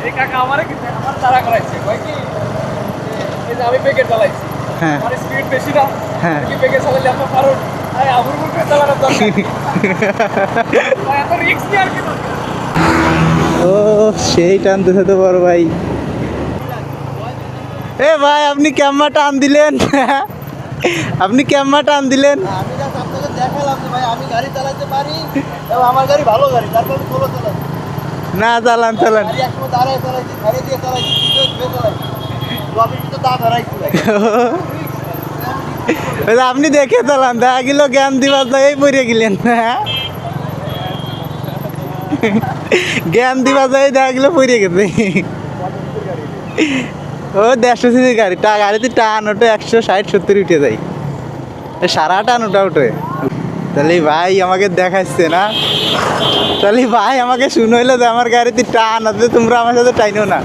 এই কাকা আমারে কিন্তু আমার তাড়া করাইছে কয় কি এই যে আমি বেগে চালাইছি হ্যাঁ আমার স্পিড বেশি না হ্যাঁ কি বেগে চালালে আপনার কারণ আরে আবুর মুখে চালানোর দরকার ভাই এত রিস্ক নিয়ে আর কি দরকার ও সেই টানতেছে তো বড় ভাই। এ ভাই আপনি কেমন টান দিলেন? আপনি কেমন টান দিলেন? আমি জাস্ট আপনাকে দেখালাম যে ভাই আমি গাড়ি চালাতে পারি এবং আমার গাড়ি ভালো গাড়ি, তারপর আমি সোলো চালাই। না চালান চালান। গাড়ি একসময় দাঁড়ায় চালাইছি, ছেড়ে দিয়ে চালাইছি, পিছনে ঘুরে চালাইছি, লবির ভিতরে দা ধরাইছি ভাই। ওই যে আপনি দেখে চালান, দেখা গেল জ্ঞান দিবার এই পড়ে গেলেন। জ্ঞান দিবা যায় দেখা গেল পড়ে গেছে। ও 150 সিসির গাড়ি, গাড়িতে টান ওঠে 160-70 উঠে যায়, সারা টান ওটা উঠে। তাহলে ভাই আমাকে দেখাচ্ছে না, তাহলে ভাই আমাকে শুনইলো যে আমার গাড়িতে টান আছে, তোমরা আমার সাথে টাইনো না।